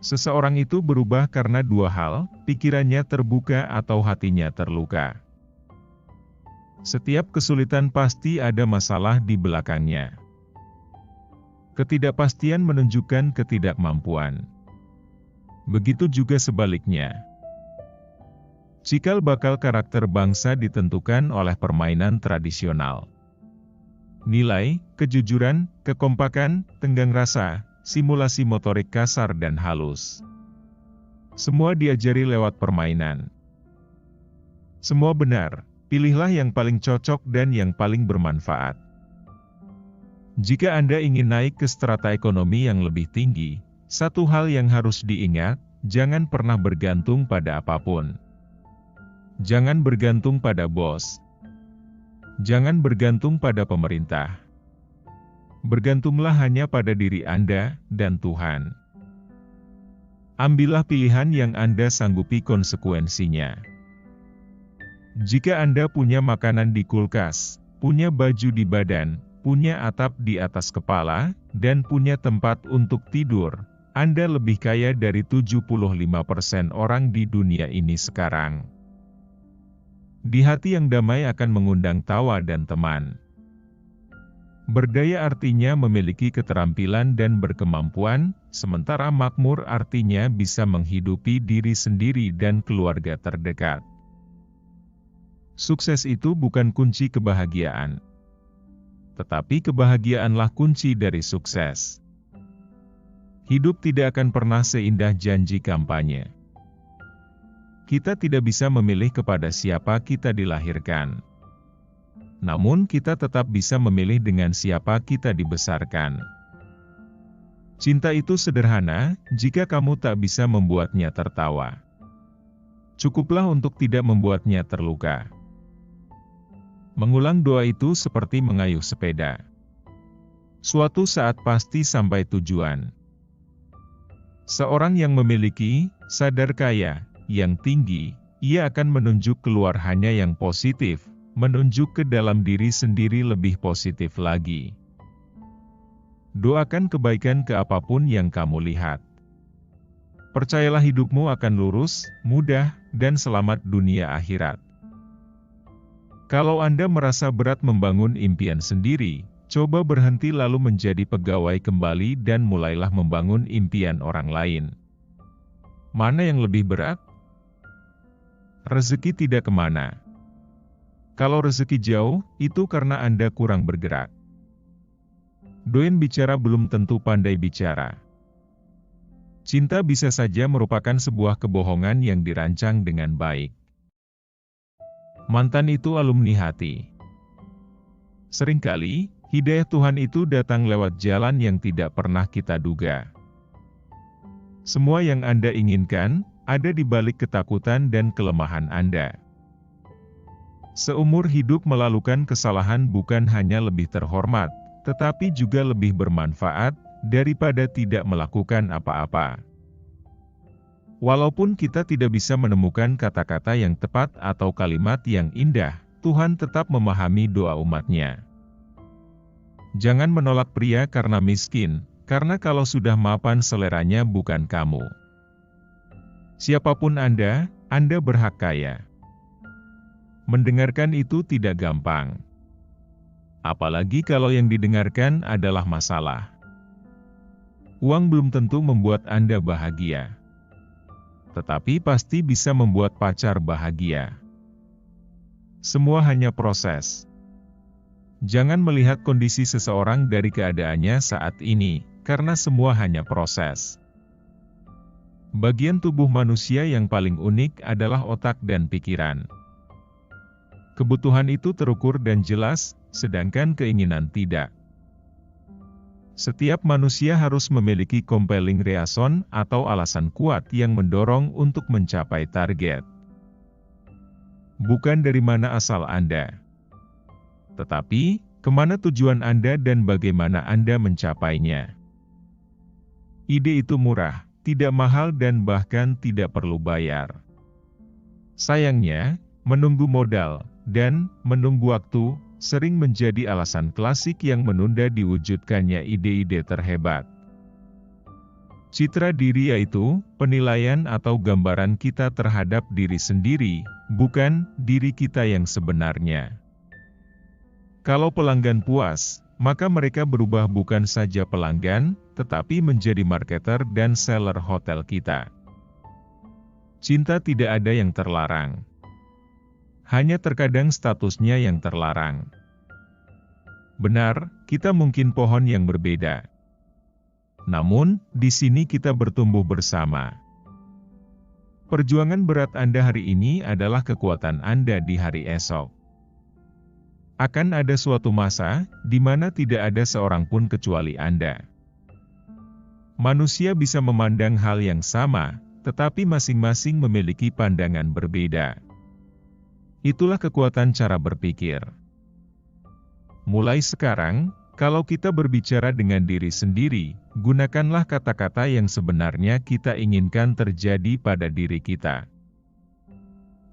Seseorang itu berubah karena dua hal, pikirannya terbuka atau hatinya terluka. Setiap kesulitan pasti ada masalah di belakangnya. Ketidakpastian menunjukkan ketidakmampuan. Begitu juga sebaliknya. Cikal bakal karakter bangsa ditentukan oleh permainan tradisional. Nilai, kejujuran, kekompakan, tenggang rasa, simulasi motorik kasar dan halus. Semua diajari lewat permainan. Semua benar, pilihlah yang paling cocok dan yang paling bermanfaat. Jika Anda ingin naik ke strata ekonomi yang lebih tinggi, satu hal yang harus diingat, jangan pernah bergantung pada apapun. Jangan bergantung pada bos. Jangan bergantung pada pemerintah. Bergantunglah hanya pada diri Anda dan Tuhan. Ambillah pilihan yang Anda sanggupi konsekuensinya. Jika Anda punya makanan di kulkas, punya baju di badan, punya atap di atas kepala, dan punya tempat untuk tidur, Anda lebih kaya dari 75% orang di dunia ini sekarang. Di hati yang damai akan mengundang tawa dan teman. Berdaya artinya memiliki keterampilan dan berkemampuan, sementara makmur artinya bisa menghidupi diri sendiri dan keluarga terdekat. Sukses itu bukan kunci kebahagiaan. Tetapi kebahagiaanlah kunci dari sukses. Hidup tidak akan pernah seindah janji kampanye. Kita tidak bisa memilih kepada siapa kita dilahirkan. Namun kita tetap bisa memilih dengan siapa kita dibesarkan. Cinta itu sederhana, jika kamu tak bisa membuatnya tertawa. Cukuplah untuk tidak membuatnya terluka. Mengulang doa itu seperti mengayuh sepeda. Suatu saat pasti sampai tujuan. Seorang yang memiliki, sadar kaya, yang tinggi, ia akan menunjuk keluar hanya yang positif, menunjuk ke dalam diri sendiri lebih positif lagi. Doakan kebaikan ke apapun yang kamu lihat. Percayalah hidupmu akan lurus, mudah, dan selamat dunia akhirat. Kalau Anda merasa berat membangun impian sendiri, coba berhenti lalu menjadi pegawai kembali dan mulailah membangun impian orang lain. Mana yang lebih berat? Rezeki tidak kemana. Kalau rezeki jauh, itu karena Anda kurang bergerak. Doyan bicara belum tentu pandai bicara. Cinta bisa saja merupakan sebuah kebohongan yang dirancang dengan baik. Mantan itu alumni hati. Seringkali, hidayah Tuhan itu datang lewat jalan yang tidak pernah kita duga. Semua yang Anda inginkan, ada di balik ketakutan dan kelemahan Anda. Seumur hidup melakukan kesalahan bukan hanya lebih terhormat, tetapi juga lebih bermanfaat, daripada tidak melakukan apa-apa. Walaupun kita tidak bisa menemukan kata-kata yang tepat atau kalimat yang indah, Tuhan tetap memahami doa umat-Nya. Jangan menolak pria karena miskin, karena kalau sudah mapan seleranya bukan kamu. Siapapun Anda berhak kaya. Mendengarkan itu tidak gampang. Apalagi kalau yang didengarkan adalah masalah. Uang belum tentu membuat Anda bahagia. Tetapi pasti bisa membuat pacar bahagia. Semua hanya proses. Jangan melihat kondisi seseorang dari keadaannya saat ini, karena semua hanya proses. Bagian tubuh manusia yang paling unik adalah otak dan pikiran. Kebutuhan itu terukur dan jelas, sedangkan keinginan tidak. Setiap manusia harus memiliki compelling reason atau alasan kuat yang mendorong untuk mencapai target. Bukan dari mana asal Anda, tetapi kemana tujuan Anda dan bagaimana Anda mencapainya. Ide itu murah, tidak mahal dan bahkan tidak perlu bayar. Sayangnya, menunggu modal dan menunggu waktu sering menjadi alasan klasik yang menunda diwujudkannya ide-ide terhebat. Citra diri yaitu penilaian atau gambaran kita terhadap diri sendiri, bukan diri kita yang sebenarnya. Kalau pelanggan puas, maka mereka berubah bukan saja pelanggan, tetapi menjadi marketer dan seller hotel kita. Cinta tidak ada yang terlarang. Hanya terkadang statusnya yang terlarang. Benar, kita mungkin pohon yang berbeda. Namun, di sini kita bertumbuh bersama. Perjuangan berat Anda hari ini adalah kekuatan Anda di hari esok. Akan ada suatu masa, di mana tidak ada seorang pun kecuali Anda. Manusia bisa memandang hal yang sama, tetapi masing-masing memiliki pandangan berbeda. Itulah kekuatan cara berpikir. Mulai sekarang, kalau kita berbicara dengan diri sendiri, gunakanlah kata-kata yang sebenarnya kita inginkan terjadi pada diri kita.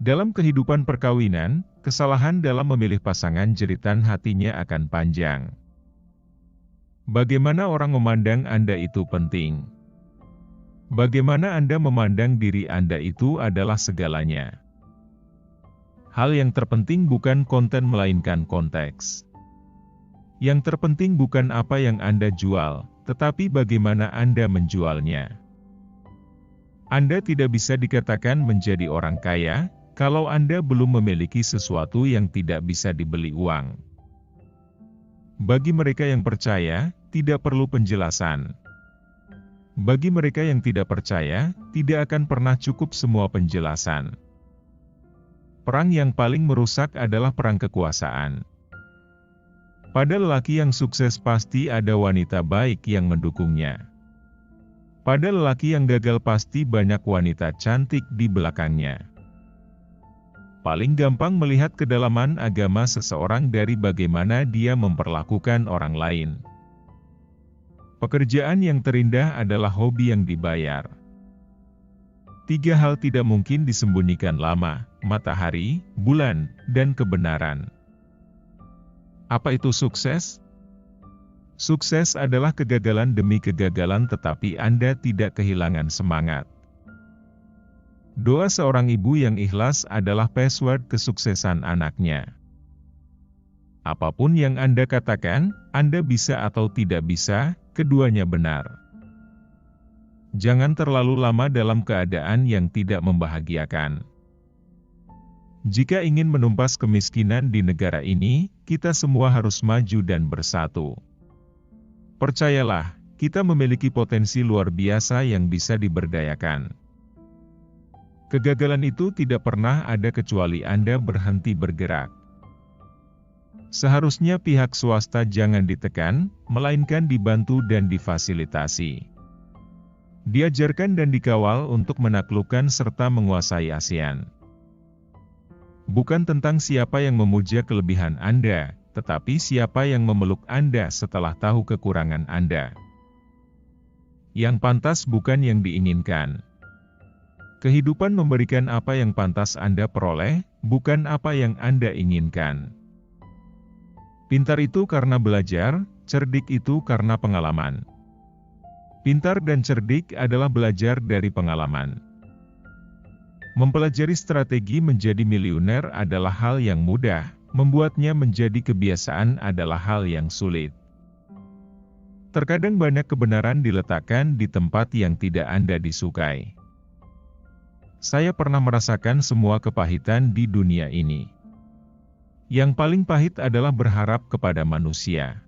Dalam kehidupan perkawinan, kesalahan dalam memilih pasangan jeritan hatinya akan panjang. Bagaimana orang memandang Anda itu penting. Bagaimana Anda memandang diri Anda itu adalah segalanya. Hal yang terpenting bukan konten melainkan konteks. Yang terpenting bukan apa yang Anda jual, tetapi bagaimana Anda menjualnya. Anda tidak bisa dikatakan menjadi orang kaya, kalau Anda belum memiliki sesuatu yang tidak bisa dibeli uang. Bagi mereka yang percaya, tidak perlu penjelasan. Bagi mereka yang tidak percaya, tidak akan pernah cukup semua penjelasan. Perang yang paling merusak adalah perang kekuasaan. Pada lelaki yang sukses pasti ada wanita baik yang mendukungnya. Pada lelaki yang gagal pasti banyak wanita cantik di belakangnya. Paling gampang melihat kedalaman agama seseorang dari bagaimana dia memperlakukan orang lain. Pekerjaan yang terindah adalah hobi yang dibayar. 3 hal tidak mungkin disembunyikan lama: matahari, bulan, dan kebenaran. Apa itu sukses? Sukses adalah kegagalan demi kegagalan tetapi Anda tidak kehilangan semangat. Doa seorang ibu yang ikhlas adalah password kesuksesan anaknya. Apapun yang Anda katakan, Anda bisa atau tidak bisa, keduanya benar. Jangan terlalu lama dalam keadaan yang tidak membahagiakan. Jika ingin menumpas kemiskinan di negara ini, kita semua harus maju dan bersatu. Percayalah, kita memiliki potensi luar biasa yang bisa diberdayakan. Kegagalan itu tidak pernah ada kecuali Anda berhenti bergerak. Seharusnya pihak swasta jangan ditekan, melainkan dibantu dan difasilitasi. Diajarkan dan dikawal untuk menaklukkan serta menguasai ASEAN. Bukan tentang siapa yang memuja kelebihan Anda, tetapi siapa yang memeluk Anda setelah tahu kekurangan Anda. Yang pantas bukan yang diinginkan. Kehidupan memberikan apa yang pantas Anda peroleh, bukan apa yang Anda inginkan. Pintar itu karena belajar, cerdik itu karena pengalaman. Pintar dan cerdik adalah belajar dari pengalaman. Mempelajari strategi menjadi miliuner adalah hal yang mudah, membuatnya menjadi kebiasaan adalah hal yang sulit. Terkadang banyak kebenaran diletakkan di tempat yang tidak Anda disukai. Saya pernah merasakan semua kepahitan di dunia ini. Yang paling pahit adalah berharap kepada manusia.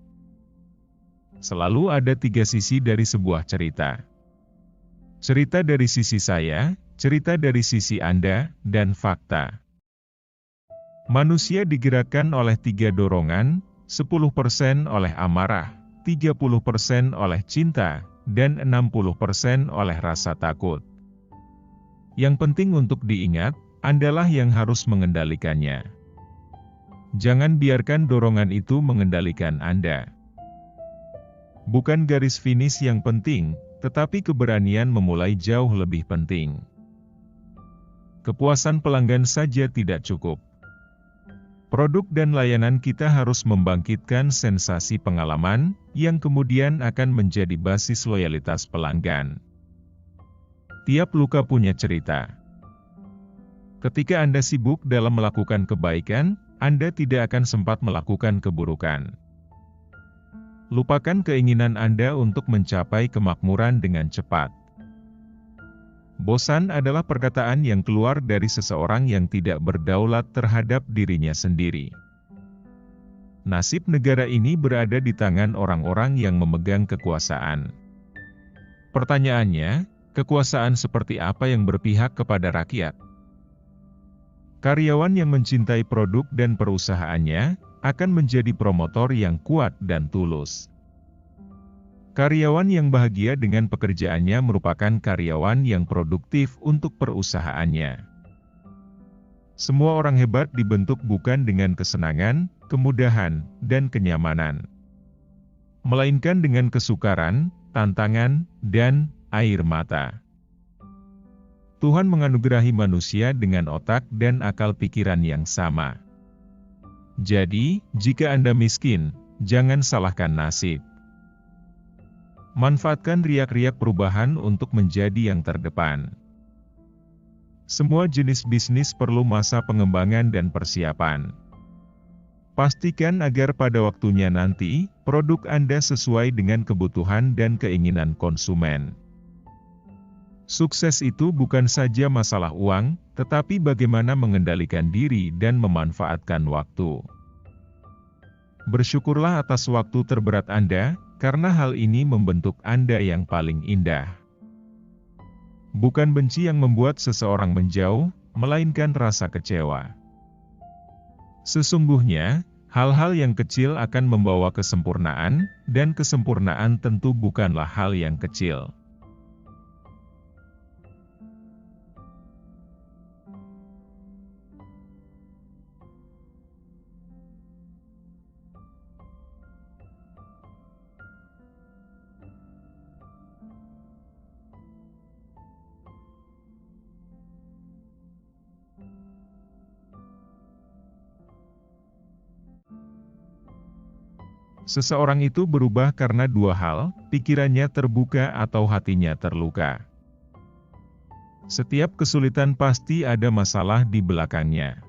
Selalu ada 3 sisi dari sebuah cerita. Cerita dari sisi saya, cerita dari sisi Anda, dan fakta. Manusia digerakkan oleh 3 dorongan, 10% oleh amarah, 30% oleh cinta, dan 60% oleh rasa takut. Yang penting untuk diingat, Andalah yang harus mengendalikannya. Jangan biarkan dorongan itu mengendalikan Anda. Bukan garis finish yang penting, tetapi keberanian memulai jauh lebih penting. Kepuasan pelanggan saja tidak cukup. Produk dan layanan kita harus membangkitkan sensasi pengalaman, yang kemudian akan menjadi basis loyalitas pelanggan. Tiap luka punya cerita. Ketika Anda sibuk dalam melakukan kebaikan, Anda tidak akan sempat melakukan keburukan. Lupakan keinginan Anda untuk mencapai kemakmuran dengan cepat. Bosan adalah perkataan yang keluar dari seseorang yang tidak berdaulat terhadap dirinya sendiri. Nasib negara ini berada di tangan orang-orang yang memegang kekuasaan. Pertanyaannya, kekuasaan seperti apa yang berpihak kepada rakyat? Karyawan yang mencintai produk dan perusahaannya akan menjadi promotor yang kuat dan tulus. Karyawan yang bahagia dengan pekerjaannya merupakan karyawan yang produktif untuk perusahaannya. Semua orang hebat dibentuk bukan dengan kesenangan, kemudahan, dan kenyamanan, melainkan dengan kesukaran, tantangan, dan air mata. Tuhan menganugerahi manusia dengan otak dan akal pikiran yang sama. Jadi, jika Anda miskin, jangan salahkan nasib. Manfaatkan riak-riak perubahan untuk menjadi yang terdepan. Semua jenis bisnis perlu masa pengembangan dan persiapan. Pastikan agar pada waktunya nanti, produk Anda sesuai dengan kebutuhan dan keinginan konsumen. Sukses itu bukan saja masalah uang, tetapi bagaimana mengendalikan diri dan memanfaatkan waktu. Bersyukurlah atas waktu terberat Anda, karena hal ini membentuk Anda yang paling indah. Bukan benci yang membuat seseorang menjauh, melainkan rasa kecewa. Sesungguhnya, hal-hal yang kecil akan membawa kesempurnaan, dan kesempurnaan tentu bukanlah hal yang kecil. Seseorang itu berubah karena dua hal, pikirannya terbuka atau hatinya terluka. Setiap kesulitan pasti ada masalah di belakangnya.